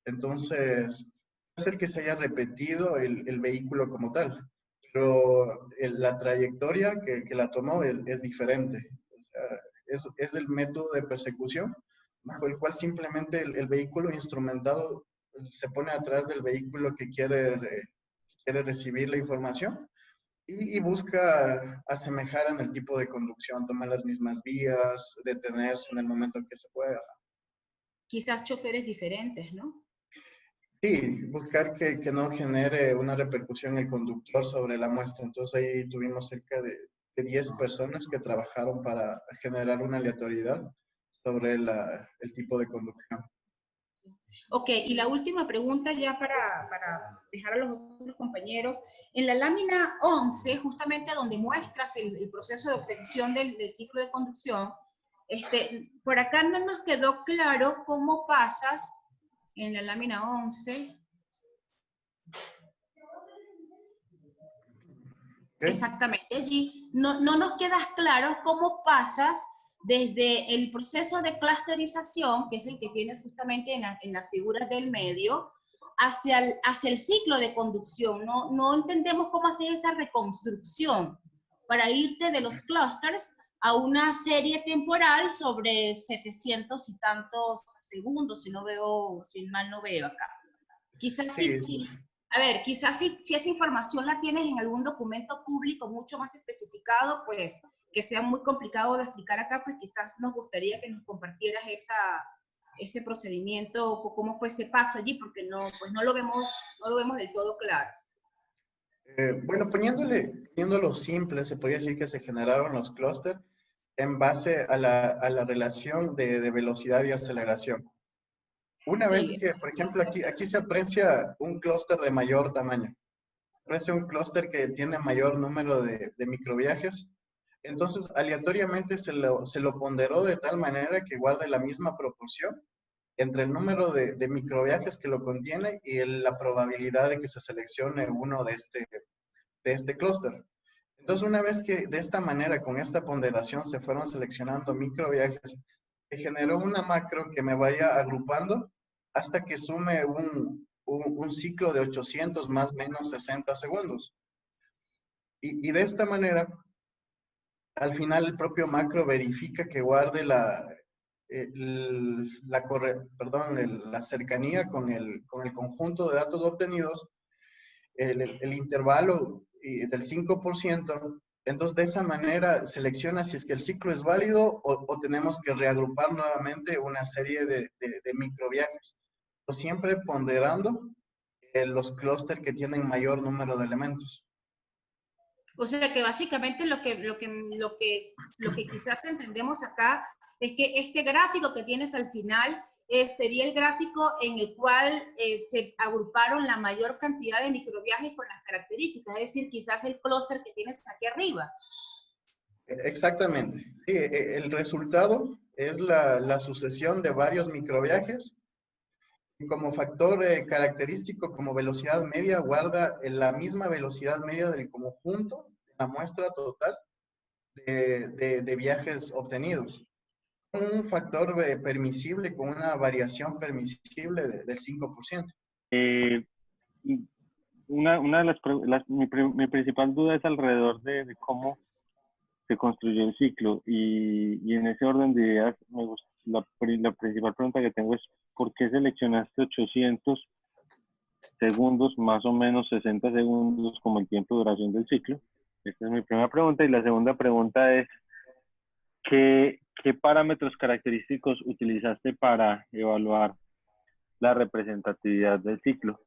Entonces, puede ser que se haya repetido el vehículo como tal, pero la trayectoria que la tomó es diferente. Es el método de persecución, bajo el cual simplemente el vehículo instrumentado se pone atrás del vehículo que quiere recibir la información y busca asemejar en el tipo de conducción, tomar las mismas vías, detenerse en el momento en que se pueda. Quizás choferes diferentes, ¿no? Sí, buscar que no genere una repercusión el conductor sobre la muestra. Entonces ahí tuvimos cerca de 10 personas que trabajaron para generar una aleatoriedad sobre el tipo de conducción. Ok, y la última pregunta ya para dejar a los otros compañeros. En la lámina 11, justamente donde muestras el proceso de obtención del ciclo de conducción, por acá no nos quedó claro cómo pasas en la lámina 11. ¿Okay? Exactamente, allí no nos queda claro cómo pasas desde el proceso de clusterización, que es el que tienes justamente en las figuras del medio, hacia el ciclo de conducción. No entendemos cómo hacer esa reconstrucción para irte de los clústeres a una serie temporal sobre 700 y tantos segundos, si mal no veo acá. Quizás sí. A ver, quizás si esa información la tienes en algún documento público mucho más especificado, pues que sea muy complicado de explicar acá, pues quizás nos gustaría que nos compartieras ese procedimiento o cómo fue ese paso allí, porque no lo vemos del todo claro. Bueno, poniéndolo simple, se podría decir que se generaron los clústeres en base a la relación de velocidad y aceleración. Una vez que, por ejemplo, aquí se aprecia un clúster de mayor tamaño, aprecia un clúster que tiene mayor número de microviajes, entonces aleatoriamente se lo ponderó de tal manera que guarde la misma proporción entre el número de microviajes que lo contiene y la probabilidad de que se seleccione uno de este clúster. Entonces, una vez que de esta manera, con esta ponderación, se fueron seleccionando microviajes, se generó una macro que me vaya agrupando hasta que sume un ciclo de 800 más o menos 60 segundos. Y de esta manera, al final el propio macro verifica que guarde la cercanía con el conjunto de datos obtenidos, el intervalo del 5%. Entonces, de esa manera selecciona si es que el ciclo es válido o tenemos que reagrupar nuevamente una serie de microviajes. Siempre ponderando los clústeres que tienen mayor número de elementos. O sea que básicamente lo que quizás entendemos acá es que este gráfico que tienes al final sería el gráfico en el cual se agruparon la mayor cantidad de microviajes con las características, es decir, quizás el clúster que tienes aquí arriba. Exactamente. Sí, el resultado es la sucesión de varios microviajes. Como factor característico, como velocidad media, guarda la misma velocidad media del conjunto, la muestra total de viajes obtenidos. Un factor permisible con una variación permisible del 5%. una de mi principal duda es alrededor de cómo se construyó el ciclo y en ese orden de ideas la principal pregunta que tengo es ¿por qué seleccionaste 800 segundos, más o menos 60 segundos como el tiempo de duración del ciclo? Esta es mi primera pregunta. Y la segunda pregunta es ¿qué parámetros característicos utilizaste para evaluar la representatividad del ciclo?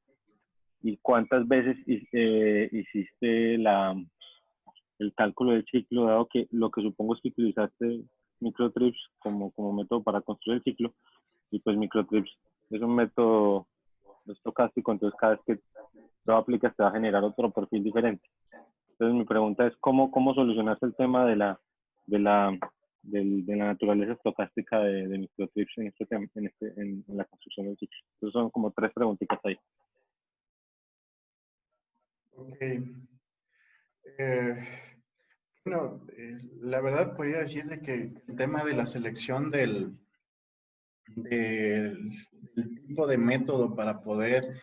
¿Y cuántas veces hiciste el cálculo del ciclo, dado que lo que supongo es que utilizaste microtrips como método para construir el ciclo? Y pues microtrips es un método estocástico, entonces cada vez que lo aplicas te va a generar otro perfil diferente. Entonces mi pregunta es ¿cómo solucionaste el tema de la naturaleza estocástica de microtrips en la construcción del ciclo? Entonces son como 3 preguntitas ahí. Ok. Bueno, la verdad podría decir de que el tema de la selección del tipo de método para poder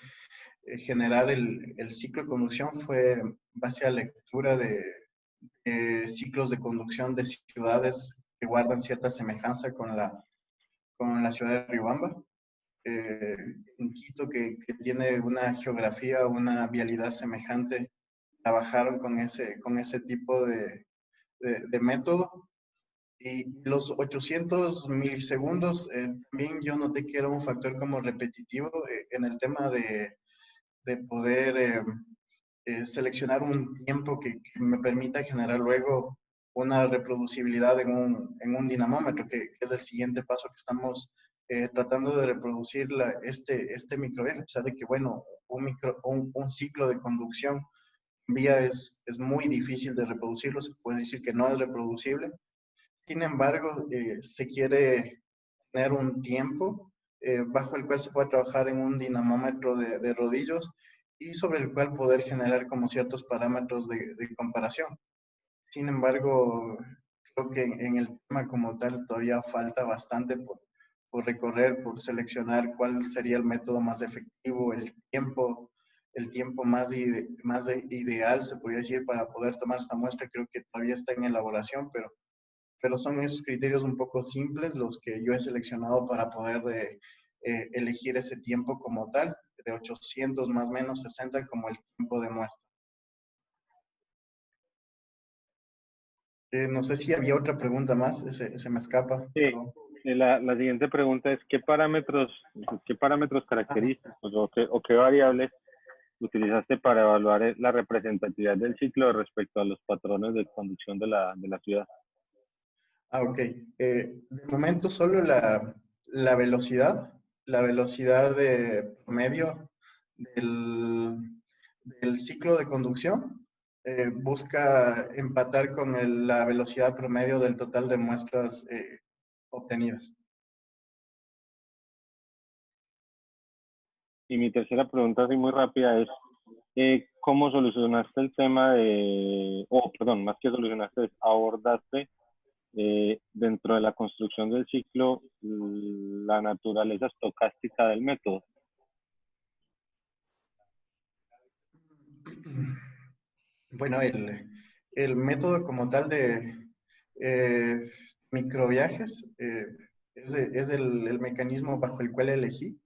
generar el ciclo de conducción fue base a lectura de ciclos de conducción de ciudades que guardan cierta semejanza con la ciudad de Riobamba. En Quito, que tiene una geografía, una vialidad semejante, trabajaron con ese tipo de método. Y los 800 milisegundos, también yo noté que era un factor como repetitivo en el tema de poder seleccionar un tiempo que me permita generar luego una reproducibilidad en un dinamómetro, que es el siguiente paso que estamos tratando de reproducir este microviaje. O sea, de que, bueno, un ciclo de conducción en vía es muy difícil de reproducirlo, se puede decir que no es reproducible. Sin embargo, se quiere tener un tiempo bajo el cual se puede trabajar en un dinamómetro de rodillos y sobre el cual poder generar como ciertos parámetros de comparación. Sin embargo, creo que en el tema como tal todavía falta bastante por recorrer, por seleccionar cuál sería el método más efectivo, el tiempo más ideal, se podría decir, para poder tomar esta muestra. Creo que todavía está en elaboración, pero son esos criterios un poco simples los que yo he seleccionado para poder elegir ese tiempo como tal, de 800 más o menos 60 como el tiempo de muestra. No sé si había otra pregunta más, se me escapa. Sí, la siguiente pregunta es ¿qué parámetros característicos o qué variables utilizaste para evaluar la representatividad del ciclo respecto a los patrones de conducción de la ciudad? Ok. De momento solo la velocidad de promedio del ciclo de conducción busca empatar con la velocidad promedio del total de muestras obtenidas. Y mi tercera pregunta, así muy rápida, es ¿cómo solucionaste el tema más que solucionaste, abordaste dentro de la construcción del ciclo la naturaleza estocástica del método? Bueno, el método como tal de microviajes es el mecanismo bajo el cual elegí.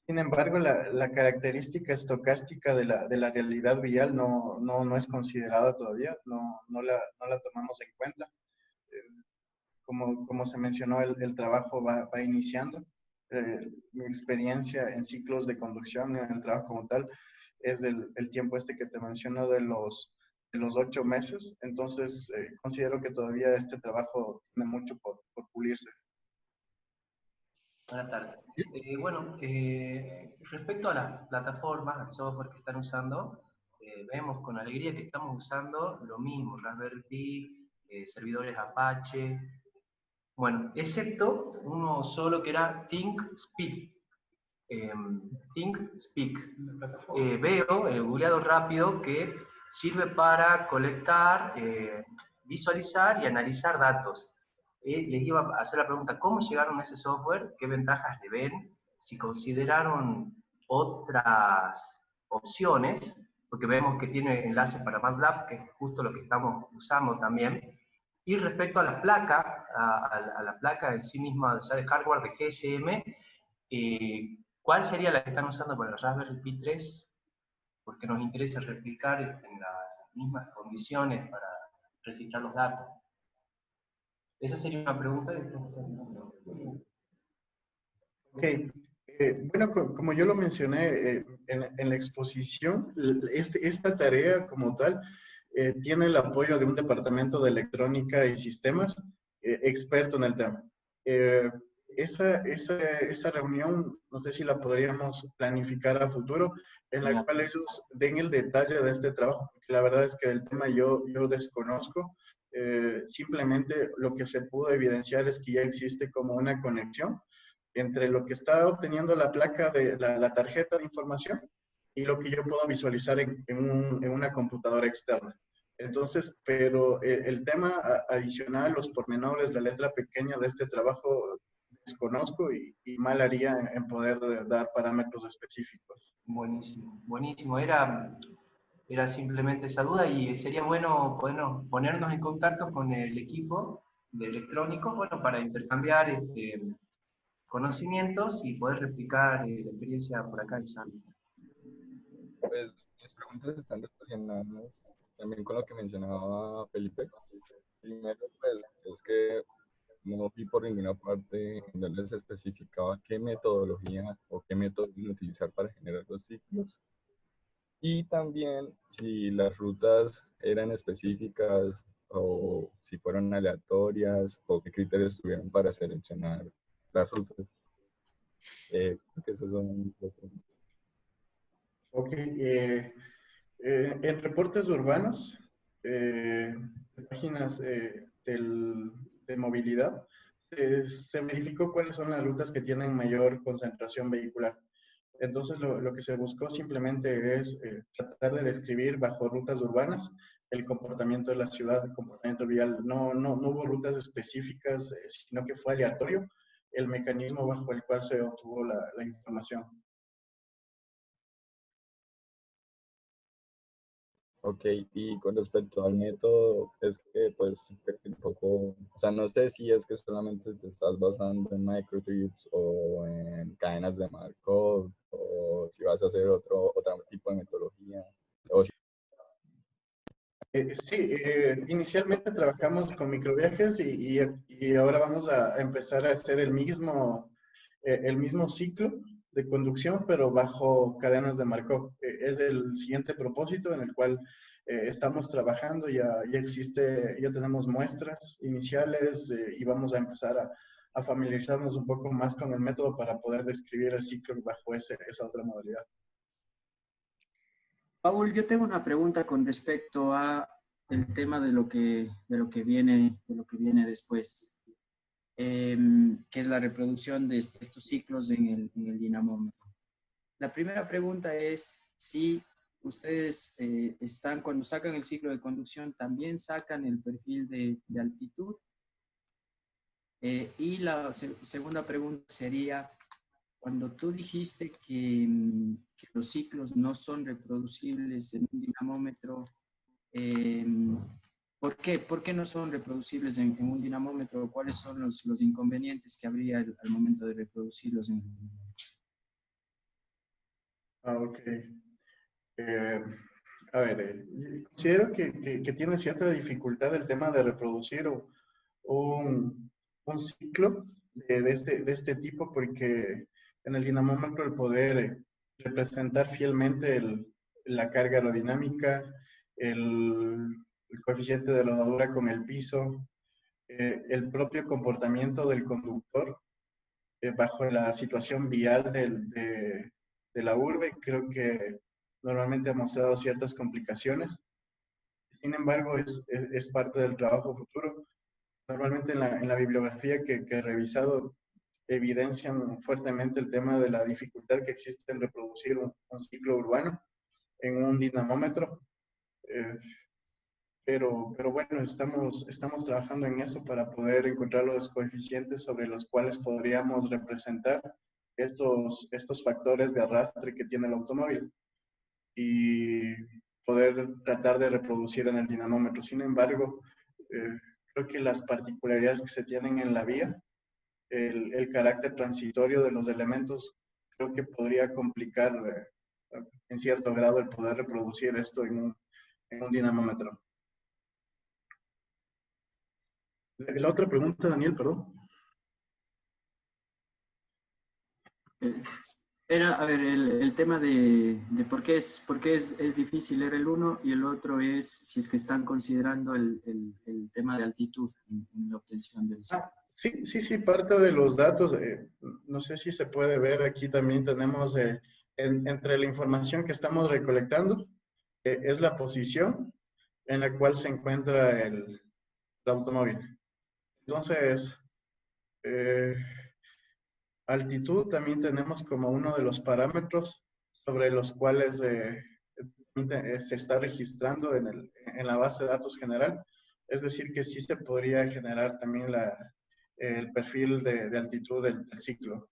Sin embargo, la característica estocástica de la realidad vial no es considerada todavía, no la tomamos en cuenta. Como se mencionó, el trabajo va iniciando. Mi experiencia en ciclos de conducción, en el trabajo como tal, es el tiempo este que te menciono de los 8 meses. Entonces, considero que todavía este trabajo tiene mucho por pulirse. Buenas tardes. Respecto a las plataformas, al software que están usando, vemos con alegría que estamos usando lo mismo, Raspberry Pi, servidores Apache, bueno, excepto uno solo que era ThinkSpeak. ThinkSpeak. Veo, googleado rápido, que sirve para colectar, visualizar y analizar datos. Les iba a hacer la pregunta, ¿cómo llegaron a ese software? ¿Qué ventajas le ven? Si consideraron otras opciones, porque vemos que tiene enlaces para MATLAB, que es justo lo que estamos usando también. Y respecto a la placa, a la placa en sí misma, o sea, de hardware de GSM, ¿cuál sería la que están usando para el Raspberry Pi 3? Porque nos interesa replicar en las mismas condiciones para registrar los datos. Esa sería una pregunta. Ok. Bueno, como yo lo mencioné en la exposición, esta tarea como tal tiene el apoyo de un departamento de electrónica y sistemas experto en el tema. Esa reunión, no sé si la podríamos planificar a futuro, en la cual ellos den el detalle de este trabajo, porque la verdad es que del tema yo desconozco. Simplemente lo que se pudo evidenciar es que ya existe como una conexión entre lo que está obteniendo la placa de la tarjeta de información y lo que yo puedo visualizar en una computadora externa. Entonces, pero el tema adicional, los pormenores, la letra pequeña de este trabajo desconozco y mal haría en poder dar parámetros específicos. Buenísimo, buenísimo. Era simplemente esa duda y sería bueno ponernos en contacto con el equipo de electrónicos, bueno, para intercambiar conocimientos y poder replicar la experiencia por acá en San. Pues mis preguntas están relacionadas también con lo que mencionaba Felipe. Primero, pues, es que no vi por ninguna parte en donde se especificaba qué metodología o qué método utilizar para generar los ciclos. Y también si las rutas eran específicas o si fueron aleatorias o qué criterios tuvieron para seleccionar las rutas. Creo que esos son los puntos. Ok. En reportes urbanos, páginas de movilidad, se verificó cuáles son las rutas que tienen mayor concentración vehicular. Entonces, lo que se buscó simplemente es tratar de describir bajo rutas urbanas el comportamiento de la ciudad, el comportamiento vial. No hubo rutas específicas, sino que fue aleatorio el mecanismo bajo el cual se obtuvo la información. Ok, y con respecto al método, es que pues un poco, o sea, no sé si es que solamente te estás basando en microtrips o en cadenas de Markov, o si vas a hacer otro tipo de metodología. O si... Sí, inicialmente trabajamos con microviajes y ahora vamos a empezar a hacer el mismo ciclo de conducción, pero bajo cadenas de Markov. Es el siguiente propósito en el cual estamos trabajando, ya tenemos muestras iniciales y vamos a empezar a familiarizarnos un poco más con el método para poder describir el ciclo bajo esa otra modalidad. Paul, yo tengo una pregunta con respecto a el tema de lo que viene después, que es la reproducción de estos ciclos en el dinamómetro. La primera pregunta es si ustedes cuando sacan el ciclo de conducción, también sacan el perfil de altitud. Y la segunda pregunta sería, cuando tú dijiste que los ciclos no son reproducibles en un dinamómetro, ¿por qué? ¿Por qué no son reproducibles en un dinamómetro? ¿Cuáles son los inconvenientes que habría al momento de reproducirlos en un dinamómetro? Ok. A ver, considero que tiene cierta dificultad el tema de reproducir un ciclo de este tipo, porque en el dinamómetro el poder representar fielmente la carga aerodinámica, el coeficiente de rodadura con el piso, el propio comportamiento del conductor bajo la situación vial de la urbe, creo que normalmente ha mostrado ciertas complicaciones. Sin embargo, es parte del trabajo futuro. Normalmente en la bibliografía que he revisado evidencian fuertemente el tema de la dificultad que existe en reproducir un ciclo urbano en un dinamómetro. Pero bueno, estamos trabajando en eso para poder encontrar los coeficientes sobre los cuales podríamos representar estos factores de arrastre que tiene el automóvil. y poder tratar de reproducir en el dinamómetro. Sin embargo, creo que las particularidades que se tienen en la vía, el carácter transitorio de los elementos, creo que podría complicar en cierto grado el poder reproducir esto en un dinamómetro. La otra pregunta, Daniel, perdón. Era, a ver, el tema de por qué es difícil leer el uno, y el otro es si es que están considerando el tema de altitud en la obtención del ciclo. Sí, parte de los datos, no sé si se puede ver aquí también tenemos entre la información que estamos recolectando, es la posición en la cual se encuentra el automóvil. Entonces, altitud también tenemos como uno de los parámetros sobre los cuales se está registrando en la base de datos general. Es decir, que sí se podría generar también el perfil de altitud del ciclo.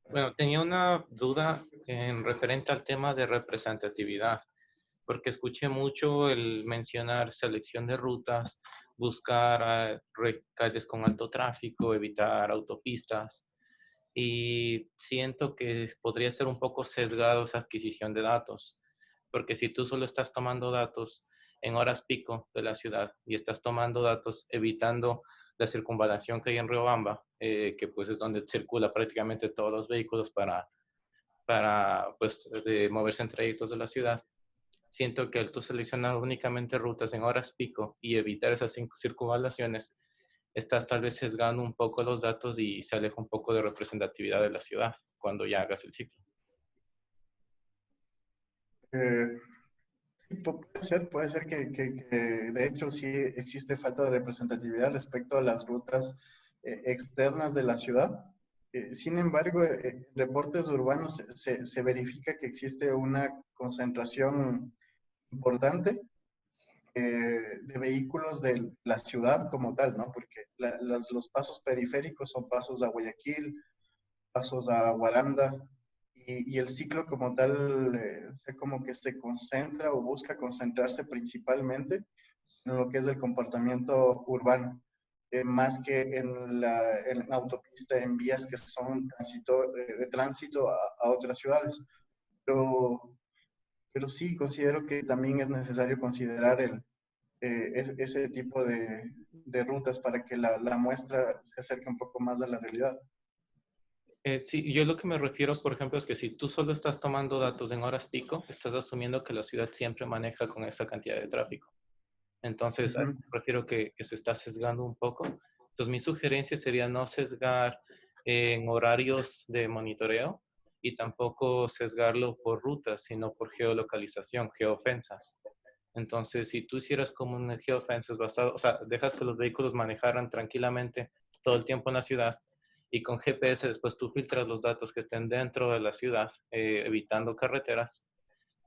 Bueno, tenía una duda en referente al tema de representatividad, porque escuché mucho el mencionar selección de rutas, buscar calles con alto tráfico, evitar autopistas, y siento que podría ser un poco sesgado esa adquisición de datos, porque si tú solo estás tomando datos en horas pico de la ciudad y estás tomando datos evitando la circunvalación que hay en Riobamba, que pues es donde circula prácticamente todos los vehículos para pues, moverse en trayectos de la ciudad, siento que al tú seleccionar únicamente rutas en horas pico y evitar esas circunvalaciones, estás tal vez sesgando un poco los datos y se aleja un poco de representatividad de la ciudad cuando ya hagas el ciclo. Puede ser que de hecho sí existe falta de representatividad respecto a las rutas externas de la ciudad. Sin embargo, en reportes urbanos se verifica que existe una concentración importante de vehículos de la ciudad como tal, ¿no? Porque los pasos periféricos son pasos a Guayaquil, pasos a Guaranda, y el ciclo como tal, como que se concentra o busca concentrarse principalmente en lo que es el comportamiento urbano, más que en la autopista, en vías que son de tránsito a otras ciudades. Pero sí considero que también es necesario considerar ese tipo de rutas para que la muestra se acerque un poco más a la realidad. Sí, yo lo que me refiero, por ejemplo, es que si tú solo estás tomando datos en horas pico, estás asumiendo que la ciudad siempre maneja con esa cantidad de tráfico. Entonces, me refiero que se está sesgando un poco. Entonces, mi sugerencia sería no sesgar en horarios de monitoreo y tampoco sesgarlo por rutas, sino por geolocalización, geofensas. Entonces, si tú hicieras como un geofences basado, o sea, dejas que los vehículos manejaran tranquilamente todo el tiempo en la ciudad, y con GPS después tú filtras los datos que estén dentro de la ciudad, evitando carreteras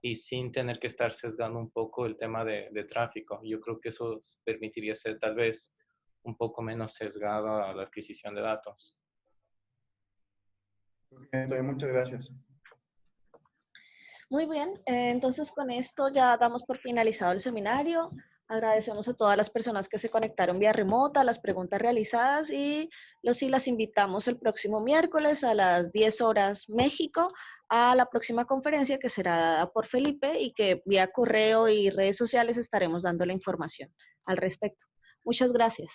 y sin tener que estar sesgando un poco el tema de tráfico. Yo creo que eso permitiría ser tal vez un poco menos sesgado a la adquisición de datos. Muchas gracias. Muy bien, entonces con esto ya damos por finalizado el seminario. Agradecemos a todas las personas que se conectaron vía remota, las preguntas realizadas, y las invitamos el próximo miércoles a las 10 horas México a la próxima conferencia que será dada por Felipe y que vía correo y redes sociales estaremos dando la información al respecto. Muchas gracias.